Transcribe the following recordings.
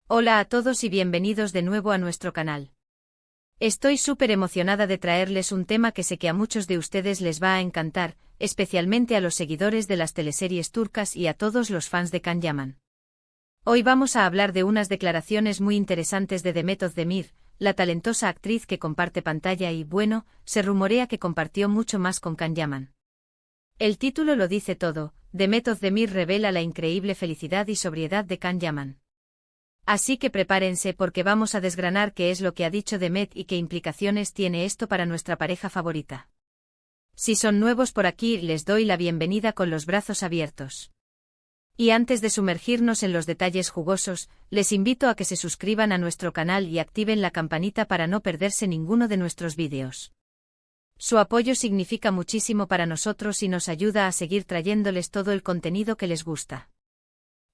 Hola a todos y bienvenidos de nuevo a nuestro canal. Estoy súper emocionada de traerles un tema que sé que a muchos de ustedes les va a encantar, especialmente a los seguidores de las teleseries turcas y a todos los fans de Can Yaman. Hoy vamos a hablar de unas declaraciones muy interesantes de Demet Özdemir, la talentosa actriz que comparte pantalla y, bueno, se rumorea que compartió mucho más con Can Yaman. El título lo dice todo, Demet Özdemir revela la increíble felicidad y sobriedad de Can Yaman. Así que prepárense porque vamos a desgranar qué es lo que ha dicho Demet y qué implicaciones tiene esto para nuestra pareja favorita. Si son nuevos por aquí, les doy la bienvenida con los brazos abiertos. Y antes de sumergirnos en los detalles jugosos, les invito a que se suscriban a nuestro canal y activen la campanita para no perderse ninguno de nuestros vídeos. Su apoyo significa muchísimo para nosotros y nos ayuda a seguir trayéndoles todo el contenido que les gusta.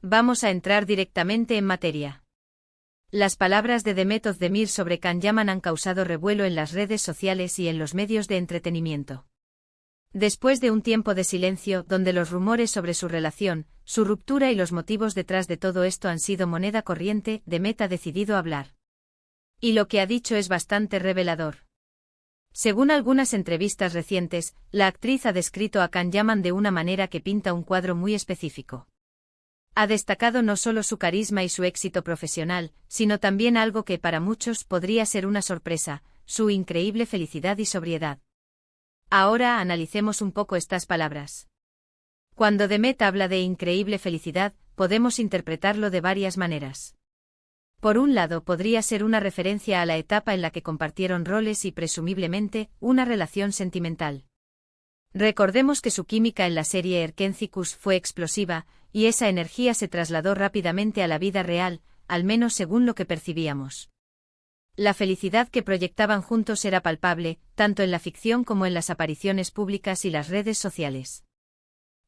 Vamos a entrar directamente en materia. Las palabras de Demet Özdemir sobre Can Yaman han causado revuelo en las redes sociales y en los medios de entretenimiento. Después de un tiempo de silencio, donde los rumores sobre su relación, su ruptura y los motivos detrás de todo esto han sido moneda corriente, Demet ha decidido hablar. Y lo que ha dicho es bastante revelador. Según algunas entrevistas recientes, la actriz ha descrito a Can Yaman de una manera que pinta un cuadro muy específico. Ha destacado no solo su carisma y su éxito profesional, sino también algo que para muchos podría ser una sorpresa, su increíble felicidad y sobriedad. Ahora analicemos un poco estas palabras. Cuando Demet habla de increíble felicidad, podemos interpretarlo de varias maneras. Por un lado, podría ser una referencia a la etapa en la que compartieron roles y presumiblemente, una relación sentimental. Recordemos que su química en la serie Erkencikus fue explosiva, y esa energía se trasladó rápidamente a la vida real, al menos según lo que percibíamos. La felicidad que proyectaban juntos era palpable, tanto en la ficción como en las apariciones públicas y las redes sociales.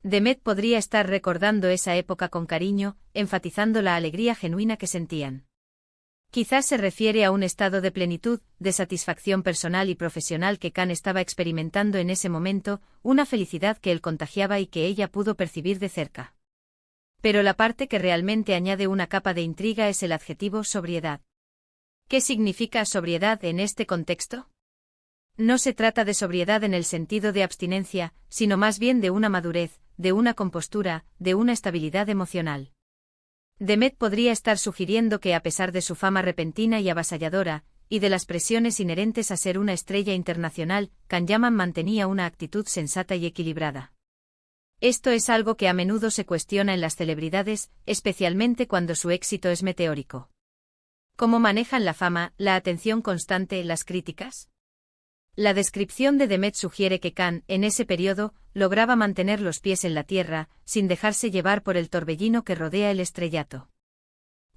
Demet podría estar recordando esa época con cariño, enfatizando la alegría genuina que sentían. Quizás se refiere a un estado de plenitud, de satisfacción personal y profesional que Can estaba experimentando en ese momento, una felicidad que él contagiaba y que ella pudo percibir de cerca. Pero la parte que realmente añade una capa de intriga es el adjetivo sobriedad. ¿Qué significa sobriedad en este contexto? No se trata de sobriedad en el sentido de abstinencia, sino más bien de una madurez, de una compostura, de una estabilidad emocional. Demet podría estar sugiriendo que a pesar de su fama repentina y avasalladora, y de las presiones inherentes a ser una estrella internacional, Can Yaman mantenía una actitud sensata y equilibrada. Esto es algo que a menudo se cuestiona en las celebridades, especialmente cuando su éxito es meteórico. ¿Cómo manejan la fama, la atención constante, las críticas? La descripción de Demet sugiere que Can, en ese periodo, lograba mantener los pies en la tierra, sin dejarse llevar por el torbellino que rodea el estrellato.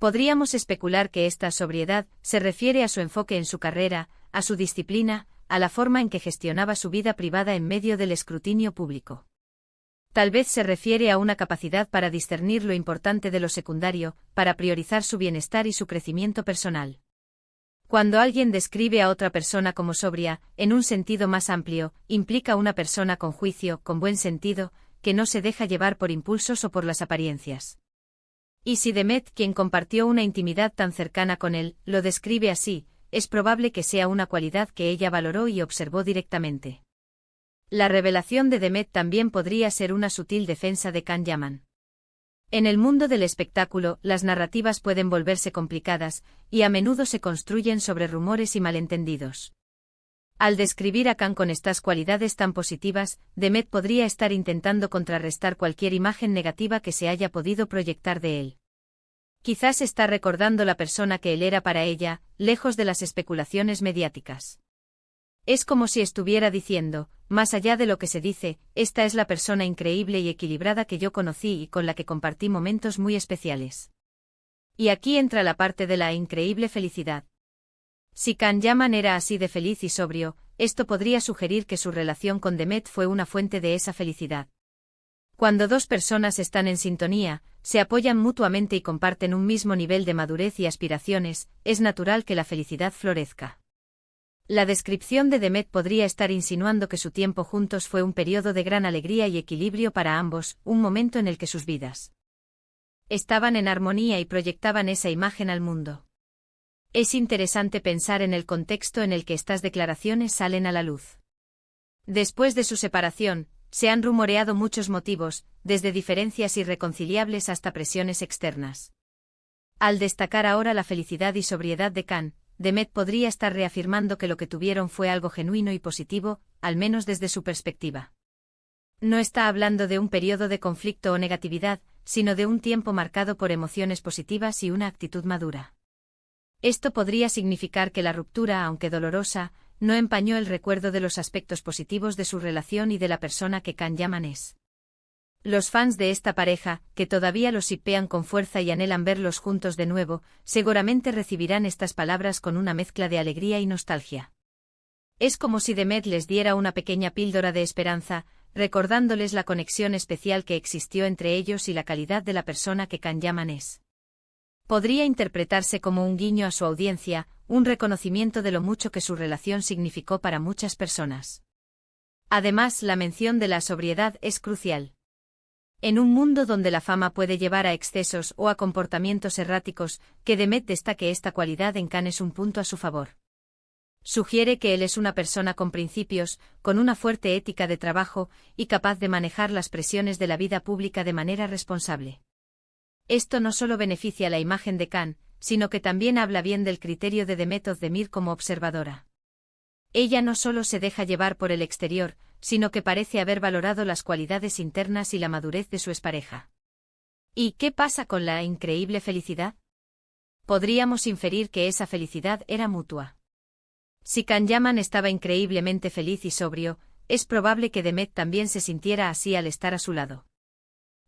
Podríamos especular que esta sobriedad se refiere a su enfoque en su carrera, a su disciplina, a la forma en que gestionaba su vida privada en medio del escrutinio público. Tal vez se refiere a una capacidad para discernir lo importante de lo secundario, para priorizar su bienestar y su crecimiento personal. Cuando alguien describe a otra persona como sobria, en un sentido más amplio, implica una persona con juicio, con buen sentido, que no se deja llevar por impulsos o por las apariencias. Y si Demet, quien compartió una intimidad tan cercana con él, lo describe así, es probable que sea una cualidad que ella valoró y observó directamente. La revelación de Demet también podría ser una sutil defensa de Can Yaman. En el mundo del espectáculo, las narrativas pueden volverse complicadas, y a menudo se construyen sobre rumores y malentendidos. Al describir a Can con estas cualidades tan positivas, Demet podría estar intentando contrarrestar cualquier imagen negativa que se haya podido proyectar de él. Quizás está recordando la persona que él era para ella, lejos de las especulaciones mediáticas. Es como si estuviera diciendo, más allá de lo que se dice, esta es la persona increíble y equilibrada que yo conocí y con la que compartí momentos muy especiales. Y aquí entra la parte de la increíble felicidad. Si Can Yaman era así de feliz y sobrio, esto podría sugerir que su relación con Demet fue una fuente de esa felicidad. Cuando dos personas están en sintonía, se apoyan mutuamente y comparten un mismo nivel de madurez y aspiraciones, es natural que la felicidad florezca. La descripción de Demet podría estar insinuando que su tiempo juntos fue un periodo de gran alegría y equilibrio para ambos, un momento en el que sus vidas Estaban en armonía y proyectaban esa imagen al mundo. Es interesante pensar en el contexto en el que estas declaraciones salen a la luz. Después de su separación, se han rumoreado muchos motivos, desde diferencias irreconciliables hasta presiones externas. Al destacar ahora la felicidad y sobriedad de Khan, Demet podría estar reafirmando que lo que tuvieron fue algo genuino y positivo, al menos desde su perspectiva. No está hablando de un periodo de conflicto o negatividad, sino de un tiempo marcado por emociones positivas y una actitud madura. Esto podría significar que la ruptura, aunque dolorosa, no empañó el recuerdo de los aspectos positivos de su relación y de la persona que Khan Yaman es. Los fans de esta pareja, que todavía los shippean con fuerza y anhelan verlos juntos de nuevo, seguramente recibirán estas palabras con una mezcla de alegría y nostalgia. Es como si Demet les diera una pequeña píldora de esperanza, recordándoles la conexión especial que existió entre ellos y la calidad de la persona que Khan Yaman es. Podría interpretarse como un guiño a su audiencia, un reconocimiento de lo mucho que su relación significó para muchas personas. Además, la mención de la sobriedad es crucial. En un mundo donde la fama puede llevar a excesos o a comportamientos erráticos, que Demet destaque esta cualidad en Khan es un punto a su favor. Sugiere que él es una persona con principios, con una fuerte ética de trabajo y capaz de manejar las presiones de la vida pública de manera responsable. Esto no solo beneficia la imagen de Khan, sino que también habla bien del criterio de Demet Özdemir como observadora. Ella no solo se deja llevar por el exterior, sino que parece haber valorado las cualidades internas y la madurez de su expareja. ¿Y qué pasa con la increíble felicidad? Podríamos inferir que esa felicidad era mutua. Si Khan Yaman estaba increíblemente feliz y sobrio, es probable que Demet también se sintiera así al estar a su lado.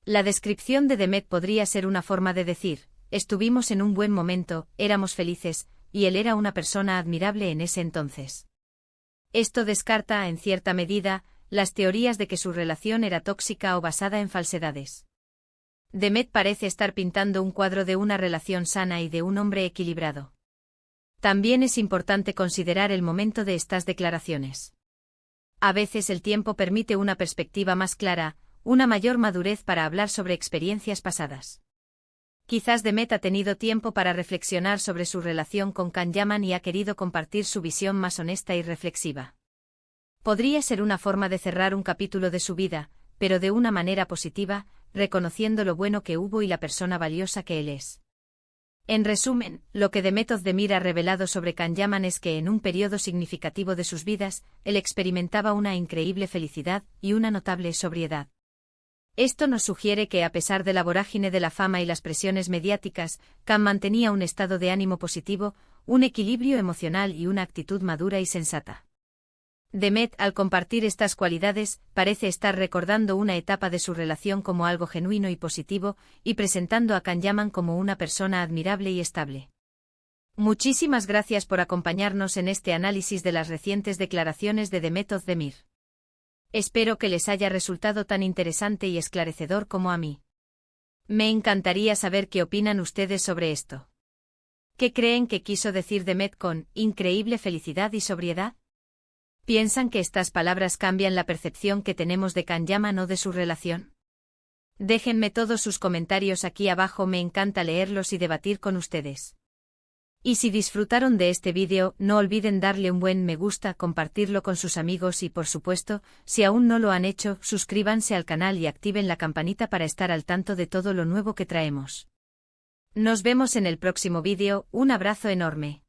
La descripción de Demet podría ser una forma de decir: estuvimos en un buen momento, éramos felices, y él era una persona admirable en ese entonces. Esto descarta, en cierta medida, las teorías de que su relación era tóxica o basada en falsedades. Demet parece estar pintando un cuadro de una relación sana y de un hombre equilibrado. También es importante considerar el momento de estas declaraciones. A veces el tiempo permite una perspectiva más clara, una mayor madurez para hablar sobre experiencias pasadas. Quizás Demet ha tenido tiempo para reflexionar sobre su relación con Khan Yaman y ha querido compartir su visión más honesta y reflexiva. Podría ser una forma de cerrar un capítulo de su vida, pero de una manera positiva, reconociendo lo bueno que hubo y la persona valiosa que él es. En resumen, lo que Demet Özdemir ha revelado sobre Khan Yaman es que en un periodo significativo de sus vidas, él experimentaba una increíble felicidad y una notable sobriedad. Esto nos sugiere que a pesar de la vorágine de la fama y las presiones mediáticas, Khan mantenía un estado de ánimo positivo, un equilibrio emocional y una actitud madura y sensata. Demet, al compartir estas cualidades, parece estar recordando una etapa de su relación como algo genuino y positivo, y presentando a Khan Yaman como una persona admirable y estable. Muchísimas gracias por acompañarnos en este análisis de las recientes declaraciones de Demet Özdemir. Espero que les haya resultado tan interesante y esclarecedor como a mí. Me encantaría saber qué opinan ustedes sobre esto. ¿Qué creen que quiso decir Demet con increíble felicidad y sobriedad? ¿Piensan que estas palabras cambian la percepción que tenemos de Khan Yaman o de su relación? Déjenme todos sus comentarios aquí abajo, me encanta leerlos y debatir con ustedes. Y si disfrutaron de este vídeo, no olviden darle un buen me gusta, compartirlo con sus amigos y por supuesto, si aún no lo han hecho, suscríbanse al canal y activen la campanita para estar al tanto de todo lo nuevo que traemos. Nos vemos en el próximo vídeo, un abrazo enorme.